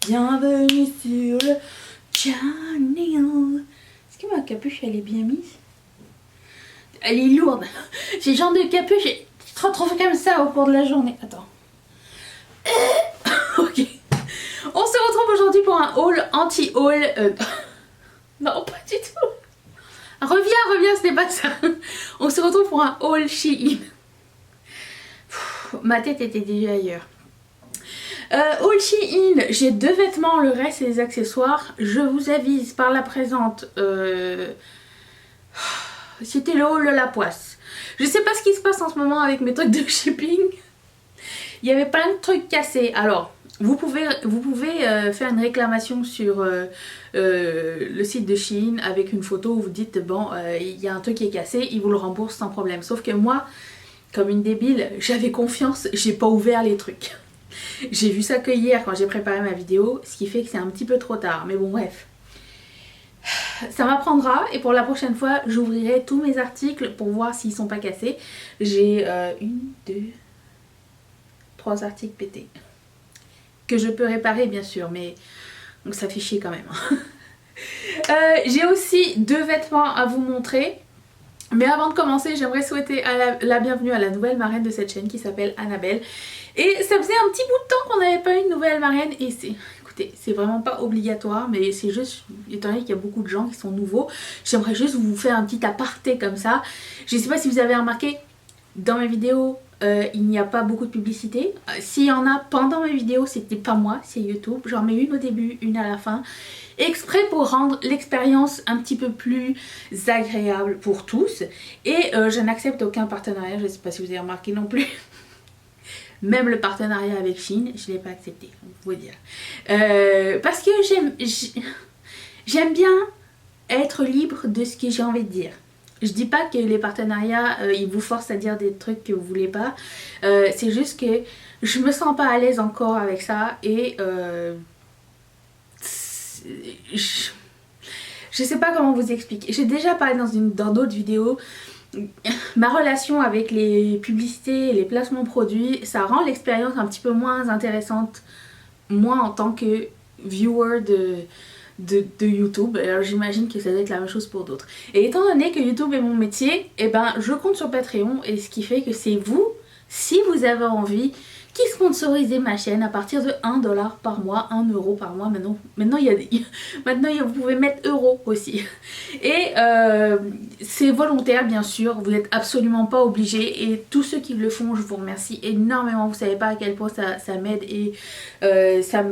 Bienvenue sur le channel. Est-ce que ma capuche elle est bien mise? Elle est lourde. Ces genre de capuche qui se retrouvent comme ça au cours de la journée. Attends. Ok. On se retrouve aujourd'hui pour un haul anti-haul. Non, pas du tout. Reviens, ce n'est pas ça. On se retrouve pour un haul Shein. Ma tête était déjà ailleurs. Haul Shein, j'ai 2 vêtements, le reste c'est des accessoires. Je vous avise par la présente, c'était le haul de la poisse. Je sais pas ce qui se passe en ce moment avec mes trucs de shipping. Il y avait plein de trucs cassés. Alors, vous pouvez faire une réclamation sur le site de Shein avec une photo où vous dites bon, il y a un truc qui est cassé, ils vous le remboursent sans problème. Sauf que moi, comme une débile, j'avais confiance, j'ai pas ouvert les trucs. J'ai vu ça que hier quand j'ai préparé ma vidéo, ce qui fait que c'est un petit peu trop tard. Mais bon, bref. Ça m'apprendra et pour la prochaine fois, j'ouvrirai tous mes articles pour voir s'ils sont pas cassés. J'ai 1, 2, 3 articles pétés. Que je peux réparer bien sûr, mais donc ça fait chier quand même. J'ai aussi 2 vêtements à vous montrer. Mais avant de commencer, j'aimerais souhaiter la bienvenue à la nouvelle marraine de cette chaîne qui s'appelle Annabelle. Et ça faisait un petit bout de temps qu'on n'avait pas eu une nouvelle marraine et écoutez, c'est vraiment pas obligatoire, mais c'est juste, étant donné qu'il y a beaucoup de gens qui sont nouveaux, j'aimerais juste vous faire un petit aparté comme ça. Je sais pas si vous avez remarqué, dans mes vidéos, il n'y a pas beaucoup de publicité. S'il y en a pendant mes vidéos, c'était pas moi, c'est YouTube. J'en mets une au début, une à la fin. Exprès pour rendre l'expérience un petit peu plus agréable pour tous. Et je n'accepte aucun partenariat, je ne sais pas si vous avez remarqué non plus. Même le partenariat avec Shein, je ne l'ai pas accepté, on peut dire. Parce que j'aime bien être libre de ce que j'ai envie de dire. Je dis pas que les partenariats, ils vous forcent à dire des trucs que vous voulez pas. C'est juste que je me sens pas à l'aise encore avec ça et je sais pas comment vous expliquer. J'ai déjà parlé dans d'autres vidéos. Ma relation avec les publicités et les placements produits, ça rend l'expérience un petit peu moins intéressante, moi en tant que viewer de YouTube. Alors j'imagine que ça doit être la même chose pour d'autres. Et étant donné que YouTube est mon métier, et ben je compte sur Patreon, et ce qui fait que c'est vous, si vous avez envie, qui sponsorisez ma chaîne à partir de 1 $ par mois, 1 € par mois. Maintenant vous pouvez mettre euros aussi. Et c'est volontaire bien sûr, vous n'êtes absolument pas obligé. Et tous ceux qui le font, je vous remercie énormément. Vous savez pas à quel point ça m'aide et ça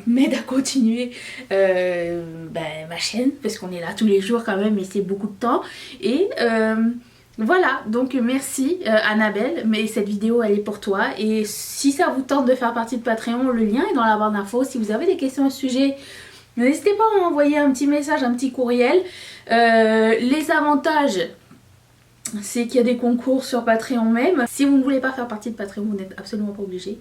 m'aide à continuer ma chaîne, parce qu'on est là tous les jours quand même et c'est beaucoup de temps. Et voilà, donc merci Annabelle, mais cette vidéo elle est pour toi. Et si ça vous tente de faire partie de Patreon, le lien est dans la barre d'infos. Si vous avez des questions à ce sujet, n'hésitez pas à m'envoyer un petit message, un petit courriel. Les avantages, c'est qu'il y a des concours sur Patreon même. Si vous ne voulez pas faire partie de Patreon, vous n'êtes absolument pas obligé.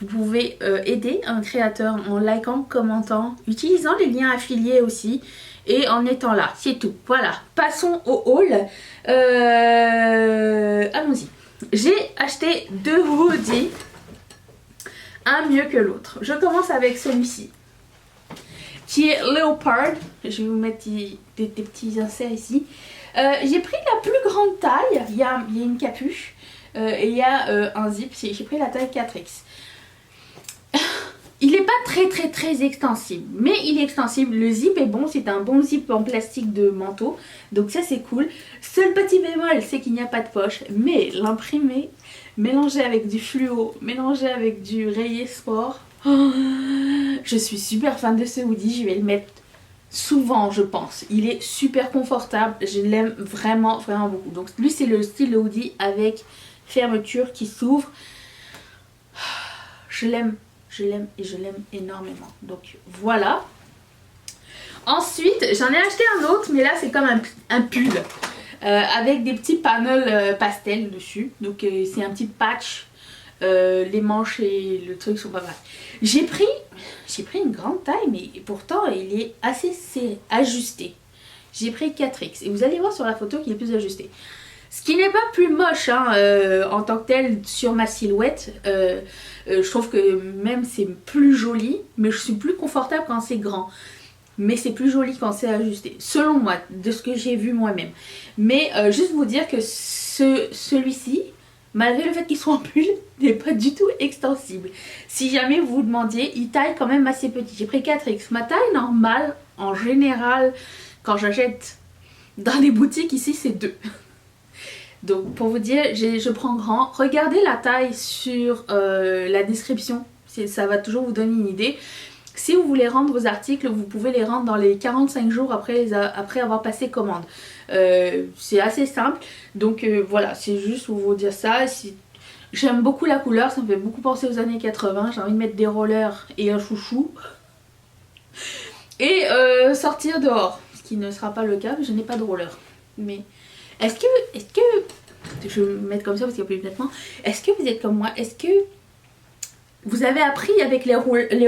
Vous pouvez aider un créateur en likant, commentant, utilisant les liens affiliés aussi et en étant là, c'est tout. Voilà, passons au haul. Allons-y. J'ai acheté 2 hoodies, un mieux que l'autre. Je commence avec celui-ci qui est Leopard. Je vais vous mettre des petits inserts ici. J'ai pris la plus grande taille, il y a une capuche et il y a un zip. J'ai pris la taille 4X. Il n'est pas très extensible, mais il est extensible. Le zip est bon, c'est un bon zip en plastique de manteau, donc ça c'est cool. Seul petit bémol, c'est qu'il n'y a pas de poche, mais l'imprimé, mélangé avec du fluo, mélangé avec du rayé sport, je suis super fan de ce hoodie, je vais le mettre souvent je pense. Il est super confortable, je l'aime vraiment beaucoup. Donc lui c'est le style de hoodie avec fermeture qui s'ouvre. Je l'aime et je l'aime énormément. Donc voilà. Ensuite, j'en ai acheté un autre, mais là c'est comme un pull avec des petits panels pastel dessus. Donc c'est un petit patch. Les manches et le truc sont pas mal. J'ai pris une grande taille, mais pourtant il est assez ajusté. J'ai pris 4X et vous allez voir sur la photo qu'il est plus ajusté. Ce qui n'est pas plus moche hein, en tant que tel sur ma silhouette. Je trouve que même c'est plus joli, mais je suis plus confortable quand c'est grand. Mais c'est plus joli quand c'est ajusté, selon moi, de ce que j'ai vu moi-même. Mais juste vous dire que celui-ci, malgré le fait qu'il soit en pull, n'est pas du tout extensible. Si jamais vous vous demandiez, il taille quand même assez petit. J'ai pris 4X. Ma taille normale, en général, quand j'achète dans les boutiques ici, c'est 2. Donc pour vous dire, je prends grand. Regardez la taille sur la description, ça va toujours vous donner une idée. Si vous voulez rendre vos articles, vous pouvez les rendre dans les 45 jours après avoir passé commande. C'est assez simple. Donc voilà, c'est juste pour vous dire ça. J'aime beaucoup la couleur, ça me fait beaucoup penser aux années 80. J'ai envie de mettre des rollers et un chouchou. Et sortir dehors. Ce qui ne sera pas le cas, je n'ai pas de roller. Mais est-ce que... Je vais me mettre comme ça parce qu'il y a plus nettement. Est-ce que vous êtes comme moi? Est-ce que vous avez appris avec les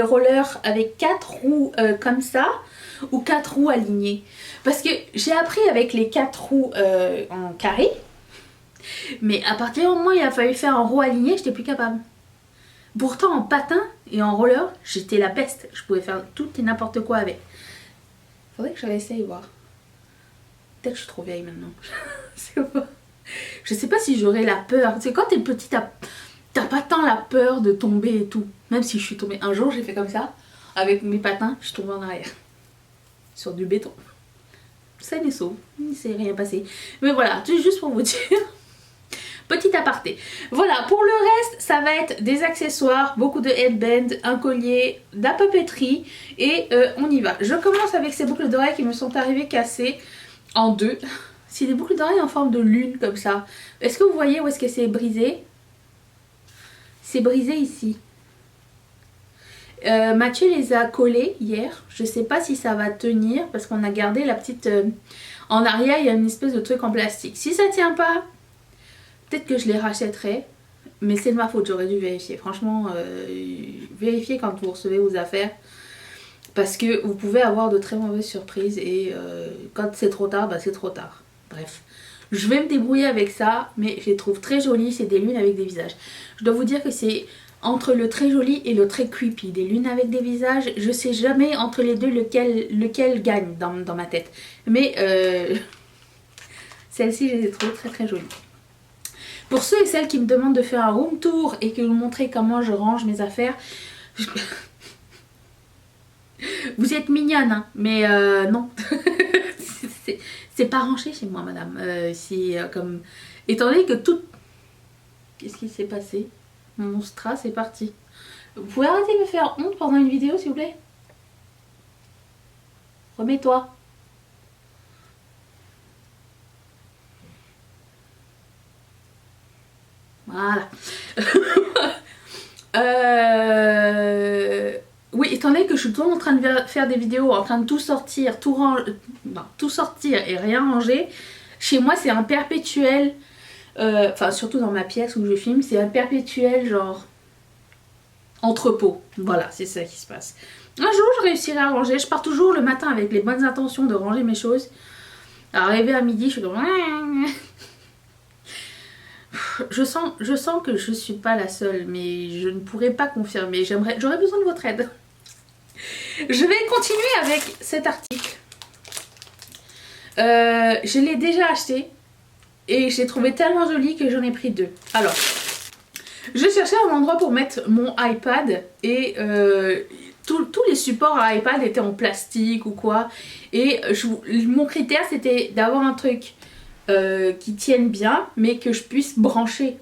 rollers avec 4 roues comme ça ou 4 roues alignées? Parce que j'ai appris avec les 4 roues en carré, mais à partir du moment où il a fallu faire en roue alignée, j'étais plus capable. Pourtant en patin et en roller, j'étais la peste. Je pouvais faire tout et n'importe quoi avec. Faudrait que j'essaye de voir. Peut-être que je suis trop vieille maintenant. Je sais pas si j'aurais la peur. Tu sais, quand t'es petite, t'as pas tant la peur de tomber et tout. Même si je suis tombée. Un jour, j'ai fait comme ça. Avec mes patins, je suis tombée en arrière. Sur du béton. Ça n'est sauve. Il s'est rien passé. Mais voilà, c'est juste pour vous dire. Petit aparté. Voilà, pour le reste, ça va être des accessoires, beaucoup de headbands, un collier, de la papeterie. Et on y va. Je commence avec ces boucles d'oreilles qui me sont arrivées cassées en 2. C'est des boucles d'oreilles en forme de lune comme ça. Est-ce que vous voyez où est-ce que c'est brisé? C'est brisé ici. Mathieu les a collés hier. Je sais pas si ça va tenir parce qu'on a gardé la petite... En arrière, il y a une espèce de truc en plastique. Si ça tient pas, peut-être que je les rachèterai. Mais c'est de ma faute, j'aurais dû vérifier. Franchement, vérifiez quand vous recevez vos affaires. Parce que vous pouvez avoir de très mauvaises surprises. Et quand c'est trop tard, bah c'est trop tard. Bref, je vais me débrouiller avec ça, mais je les trouve très jolies, c'est des lunes avec des visages. Je dois vous dire que c'est entre le très joli et le très creepy. Des lunes avec des visages, je sais jamais entre les deux lequel gagne dans ma tête. Mais celles-ci, je les ai trouvées très très jolies. Pour ceux et celles qui me demandent de faire un room tour et que vous montrer comment je range mes affaires, vous êtes mignonne, hein, mais non. C'est pas rangé chez moi, madame. Comme... Étant donné que tout... Qu'est-ce qui s'est passé? Mon strass est parti. Vous pouvez arrêter de me faire honte pendant une vidéo, s'il vous plaît? Remets-toi. Voilà. Oui, étant donné que je suis toujours en train de faire des vidéos, en train de tout sortir, tout sortir et rien ranger, chez moi c'est un perpétuel, enfin surtout dans ma pièce où je filme, c'est un perpétuel genre entrepôt. Voilà, c'est ça qui se passe. Un jour je réussirai à ranger, je pars toujours le matin avec les bonnes intentions de ranger mes choses. Arrivé à midi, je suis comme... Je sens que je suis pas la seule, mais je ne pourrais pas confirmer. J'aurais besoin de votre aide. Je vais continuer avec cet article. Je l'ai déjà acheté et je l'ai trouvé tellement joli que j'en ai pris 2. Alors, je cherchais un endroit pour mettre mon iPad et tous les supports à iPad étaient en plastique ou quoi. Et mon critère c'était d'avoir un truc qui tienne bien mais que je puisse brancher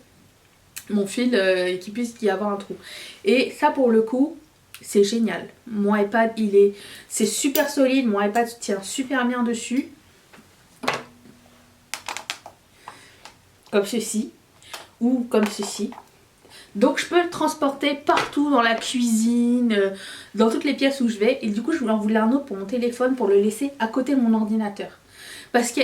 mon fil et qu'il puisse y avoir un trou. Et ça pour le coup c'est génial. Mon iPad c'est super solide, mon iPad tient super bien dessus. Comme ceci ou comme ceci. Donc je peux le transporter partout dans la cuisine, dans toutes les pièces où je vais. Et du coup je voulais en vouloir un autre pour mon téléphone pour le laisser à côté de mon ordinateur. Parce que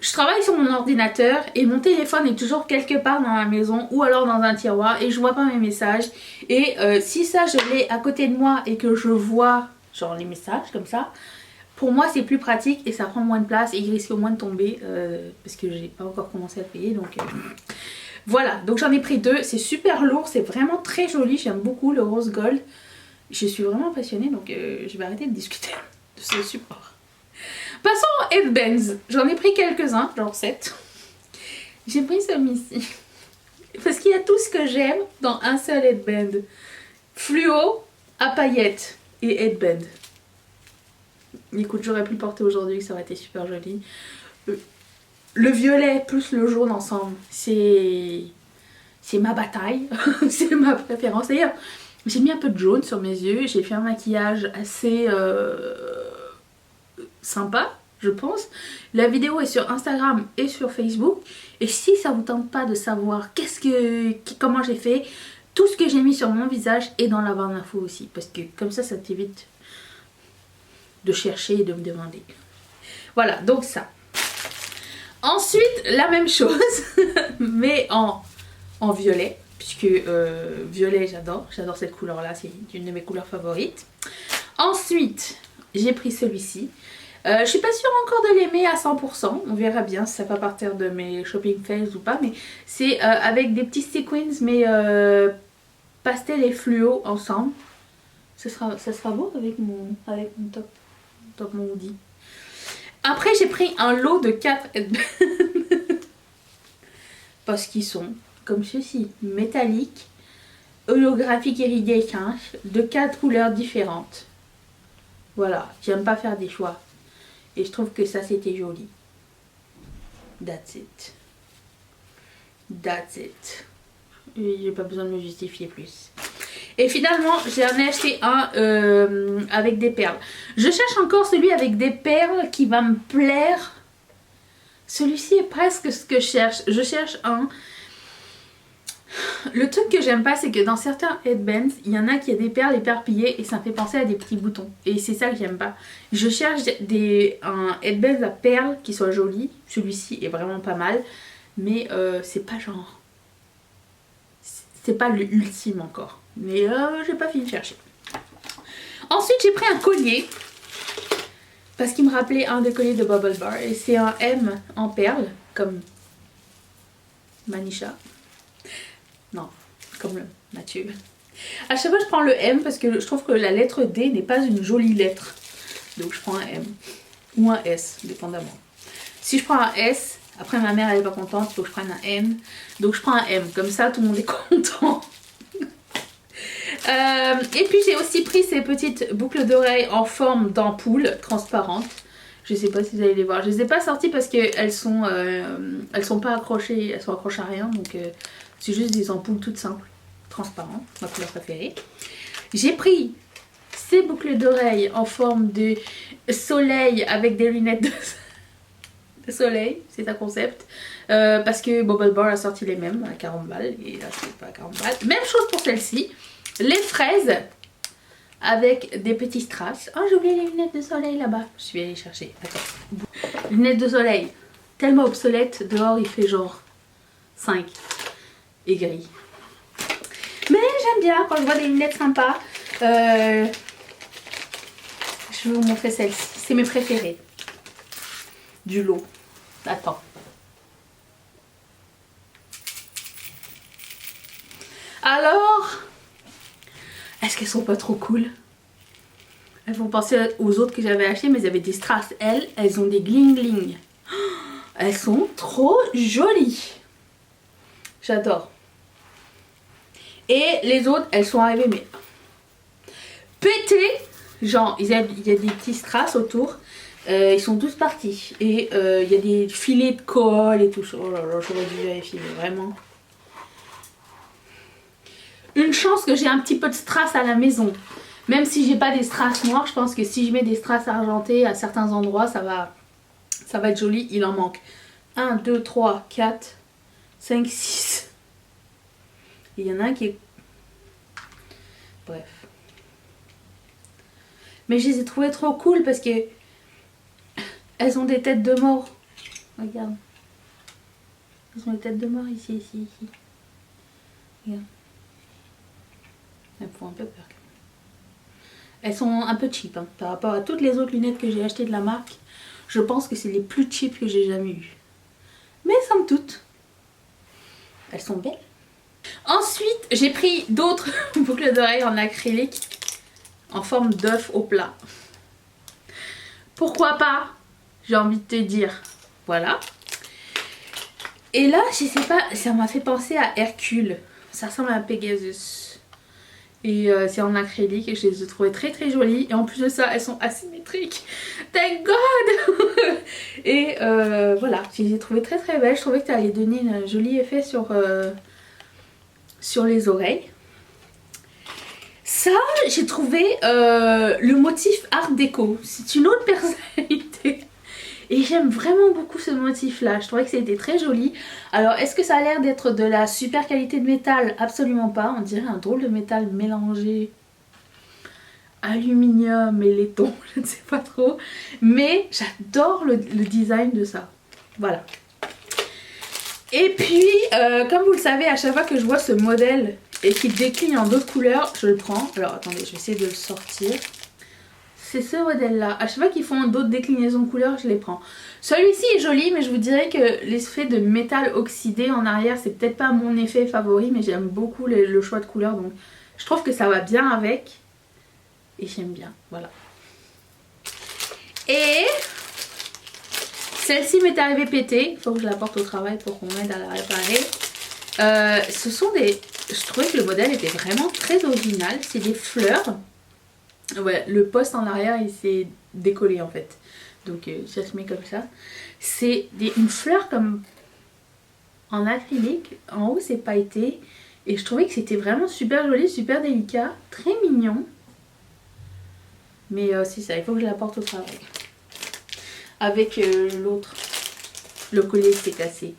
je travaille sur mon ordinateur et mon téléphone est toujours quelque part dans la maison ou alors dans un tiroir et je vois pas mes messages. Et si ça je l'ai à côté de moi et que je vois genre les messages comme ça, Pour moi c'est plus pratique et ça prend moins de place et il risque moins de tomber parce que j'ai pas encore commencé à le payer donc voilà. Donc j'en ai pris 2, c'est super lourd, c'est vraiment très joli, j'aime beaucoup le rose gold. Je suis vraiment passionnée donc je vais arrêter de discuter de ce support. Passons aux headbands, j'en ai pris quelques-uns, genre 7. J'ai pris celui-ci parce qu'il y a tout ce que j'aime dans un seul headband. Fluo à paillettes et headband. Écoute, j'aurais pu le porter aujourd'hui, ça aurait été super joli. Le violet plus le jaune ensemble, c'est ma bataille, c'est ma préférence. D'ailleurs, j'ai mis un peu de jaune sur mes yeux, j'ai fait un maquillage assez sympa, je pense. La vidéo est sur Instagram et sur Facebook. Et si ça vous tente pas de savoir comment j'ai fait, tout ce que j'ai mis sur mon visage est dans la barre d'infos aussi. Parce que comme ça t'évite de chercher et de me demander. Voilà, donc ça. Ensuite, la même chose, mais en violet. Puisque violet, j'adore cette couleur-là, c'est une de mes couleurs favorites. Ensuite, j'ai pris celui-ci. Je suis pas sûre encore de l'aimer à 100%, on verra bien si ça va partir de mes shopping fails ou pas, mais c'est avec des petits sequins, mais pastel et fluo ensemble. Ça sera beau avec mon top mon hoodie. Après j'ai pris un lot de 4 headbands, parce qu'ils sont comme ceci, métalliques, holographiques iridescents, de 4 couleurs différentes. Voilà, j'aime pas faire des choix. Et je trouve que ça c'était joli. That's it. That's it. J'ai pas besoin de me justifier plus. Et finalement j'en ai acheté un avec des perles. Je cherche encore celui avec des perles qui va me plaire. Celui-ci est presque ce que je cherche. Je cherche un. Le truc que j'aime pas, c'est que dans certains headbands, il y en a qui a des perles éparpillées et ça me fait penser à des petits boutons. Et c'est ça que j'aime pas. Je cherche un headband à perles qui soit joli. Celui-ci est vraiment pas mal. Mais c'est pas genre... C'est pas le ultime encore. Mais j'ai pas fini de chercher. Ensuite, j'ai pris un collier. Parce qu'il me rappelait un des colliers de Bubble Bar. Et c'est un M en perles. Comme Manisha. Non, comme le Mathieu. À chaque fois je prends le M parce que je trouve que la lettre D n'est pas une jolie lettre. Donc je prends un M. Ou un S, dépendamment. Si je prends un S, après ma mère elle est pas contente, il faut que je prenne un M. Donc je prends un M, comme ça tout le monde est content. Et puis j'ai aussi pris ces petites boucles d'oreilles en forme d'ampoule transparente. Je sais pas si vous allez les voir. Je les ai pas sorties parce qu'elles sont pas accrochées, elles sont accrochées à rien. Donc c'est juste des ampoules toutes simples, transparentes, ma couleur préférée. J'ai pris ces boucles d'oreilles en forme de soleil avec des lunettes de soleil, c'est un concept. Parce que Bubble Bar a sorti les mêmes à 40 balles et là c'est pas à 40 balles. Même chose pour celle-ci. Les fraises avec des petits strass. Oh j'ai oublié les lunettes de soleil là-bas. Je suis allée chercher. D'accord. Lunettes de soleil. Tellement obsolète. Dehors il fait genre 5. Et gris. Mais j'aime bien quand je vois des lunettes sympas. Je vais vous montrer celle-ci. C'est mes préférées. Du lot. Attends. Alors, est-ce qu'elles sont pas trop cool? Elles font penser aux autres que j'avais achetées, mais elles avaient des strass. Elles ont des gling gling. Elles sont trop jolies. J'adore. Et les autres, elles sont arrivées, mais pétées. Genre, il y a des petits strass autour. Ils sont tous partis. Et il y a des filets de colle et tout. Oh là là, j'aurais dû vérifier, mais vraiment. Une chance que j'ai un petit peu de strass à la maison. Même si j'ai pas des strass noirs, je pense que si je mets des strass argentés à certains endroits, ça va être joli. Il en manque 1, 2, 3, 4, 5, 6. Il y en a un qui est... Bref. Mais je les ai trouvées trop cool parce que elles ont des têtes de mort. Regarde. Elles ont des têtes de mort ici, ici, ici. Regarde. Elles me font un peu peur. Elles sont un peu cheap hein, par rapport à toutes les autres lunettes que j'ai achetées de la marque. Je pense que c'est les plus cheap que j'ai jamais eues. Mais somme toute, elles sont belles. Ensuite, j'ai pris d'autres boucles d'oreilles en acrylique en forme d'œuf au plat. Pourquoi pas? J'ai envie de te dire. Voilà. Et là, je sais pas, ça m'a fait penser à Hercule. Ça ressemble à Pegasus. Et c'est en acrylique et je les ai trouvées très très jolies. Et en plus de ça, elles sont asymétriques. Thank God. Et voilà, je les ai trouvées très très belles. Je trouvais que ça allait donner un joli effet sur les oreilles. Ça, j'ai trouvé le motif art déco. C'est une autre personnalité. Et j'aime vraiment beaucoup ce motif là, je trouvais que c'était très joli. Alors est-ce que ça a l'air d'être de la super qualité de métal? Absolument pas, on dirait un drôle de métal mélangé aluminium et laiton, je ne sais pas trop. Mais j'adore le design de ça, voilà. Et puis comme vous le savez, à chaque fois que je vois ce modèle et qu'il décline en d'autres couleurs, je le prends. Alors attendez, je vais essayer de le sortir. C'est ce modèle là, à chaque fois qu'ils font d'autres déclinaisons de couleurs, je les prends. Celui-ci est joli, mais je vous dirais que l'effet de métal oxydé en arrière, c'est peut-être pas mon effet favori, mais j'aime beaucoup le choix de couleurs, donc je trouve que ça va bien avec. Et j'aime bien, voilà. Et celle-ci m'est arrivée pétée, il faut que je la porte au travail pour qu'on m'aide à la réparer. Ce sont des... Je trouvais que le modèle était vraiment très original, c'est des fleurs. Ouais, le poste en arrière il s'est décollé en fait, donc ça se met comme ça. C'est une fleur comme en acrylique, en haut c'est pailleté et je trouvais que c'était vraiment super joli, super délicat, très mignon. Mais c'est ça, il faut que je la porte au travail. Avec l'autre, le collier s'est cassé.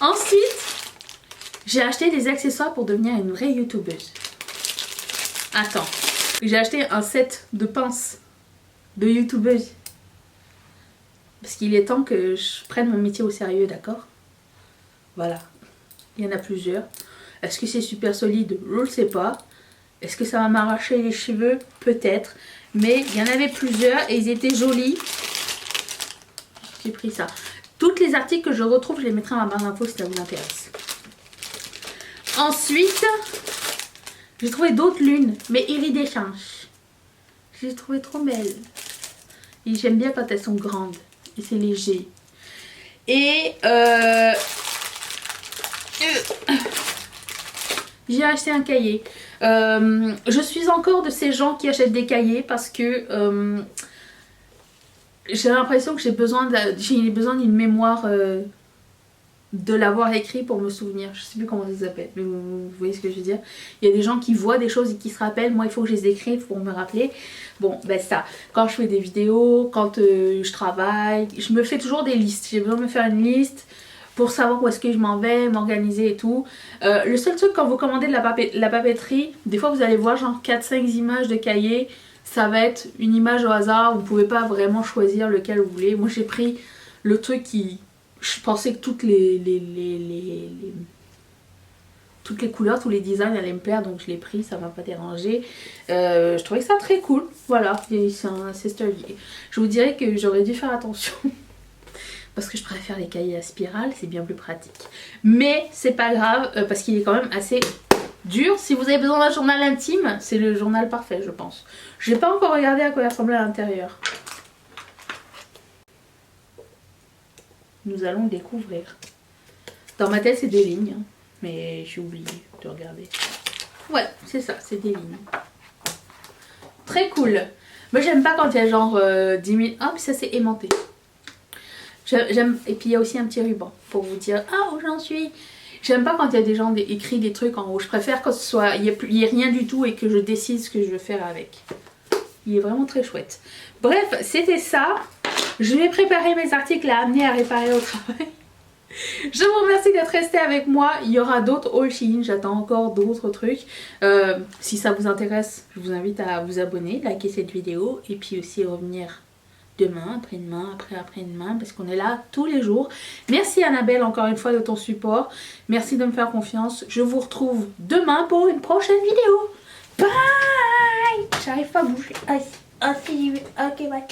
Ensuite, j'ai acheté des accessoires pour devenir une vraie youtubeuse. Attends, j'ai acheté un set de pinces de youtubeuse. Parce qu'il est temps que je prenne mon métier au sérieux, d'accord? Voilà, il y en a plusieurs. Est-ce que c'est super solide? Je ne sais pas. Est-ce que ça va m'arracher les cheveux? Peut-être. Mais il y en avait plusieurs et ils étaient jolis. J'ai pris ça. Tous les articles que je retrouve, je les mettrai en barre d'infos si ça vous intéresse. Ensuite... j'ai trouvé d'autres lunes, mais iridescentes. Je les ai trouvées trop belles. Et j'aime bien quand elles sont grandes. Et c'est léger. Et j'ai acheté un cahier. Je suis encore de ces gens qui achètent des cahiers parce que j'ai l'impression que j'ai besoin d'une mémoire... de l'avoir écrit pour me souvenir. Je sais plus comment ça s'appelle, mais vous voyez ce que je veux dire. Il y a des gens qui voient des choses et qui se rappellent. Moi il faut que je les écrive pour me rappeler. Bon ben ça, quand je fais des vidéos, quand je travaille, je me fais toujours des listes. J'ai besoin de me faire une liste pour savoir où est-ce que je m'en vais, m'organiser et tout. Le seul truc, quand vous commandez de la papeterie, des fois vous allez voir genre 4-5 images de cahiers. Ça va être une image au hasard, vous pouvez pas vraiment choisir lequel vous voulez. Moi j'ai pris le truc qui... je pensais que toutes les couleurs, tous les designs allaient me plaire, donc je l'ai pris, ça m'a pas dérangé. Je trouvais ça très cool, voilà, c'est un sturdy. Je vous dirais que j'aurais dû faire attention parce que je préfère les cahiers à spirale, c'est bien plus pratique. Mais c'est pas grave parce qu'il est quand même assez dur. Si vous avez besoin d'un journal intime, c'est le journal parfait, je pense. J'ai pas encore regardé à quoi il ressemblait à l'intérieur. Nous allons le découvrir. Dans ma tête c'est des lignes, hein, mais j'ai oublié de regarder. Ouais, c'est ça, c'est des lignes. Très cool. Moi j'aime pas quand il y a genre 10 000... Ah mais ça c'est aimanté. J'aime. Et puis il y a aussi un petit ruban pour vous dire ah où j'en suis. J'aime pas quand il y a des gens écrit des trucs en haut. Je préfère quand il y ait rien du tout et que je décide ce que je veux faire avec. Il est vraiment très chouette. Bref, c'était ça. Je vais préparer mes articles à amener à réparer au travail. Je vous remercie d'être resté avec moi. Il y aura d'autres haul Shein. J'attends encore d'autres trucs. Si ça vous intéresse, je vous invite à vous abonner, liker cette vidéo et puis aussi revenir demain, après-demain, après-demain parce qu'on est là tous les jours. Merci Annabelle encore une fois de ton support. Merci de me faire confiance. Je vous retrouve demain pour une prochaine vidéo. Bye! J'arrive pas à bouger. Ah, si, j'y vais. Ok, bye.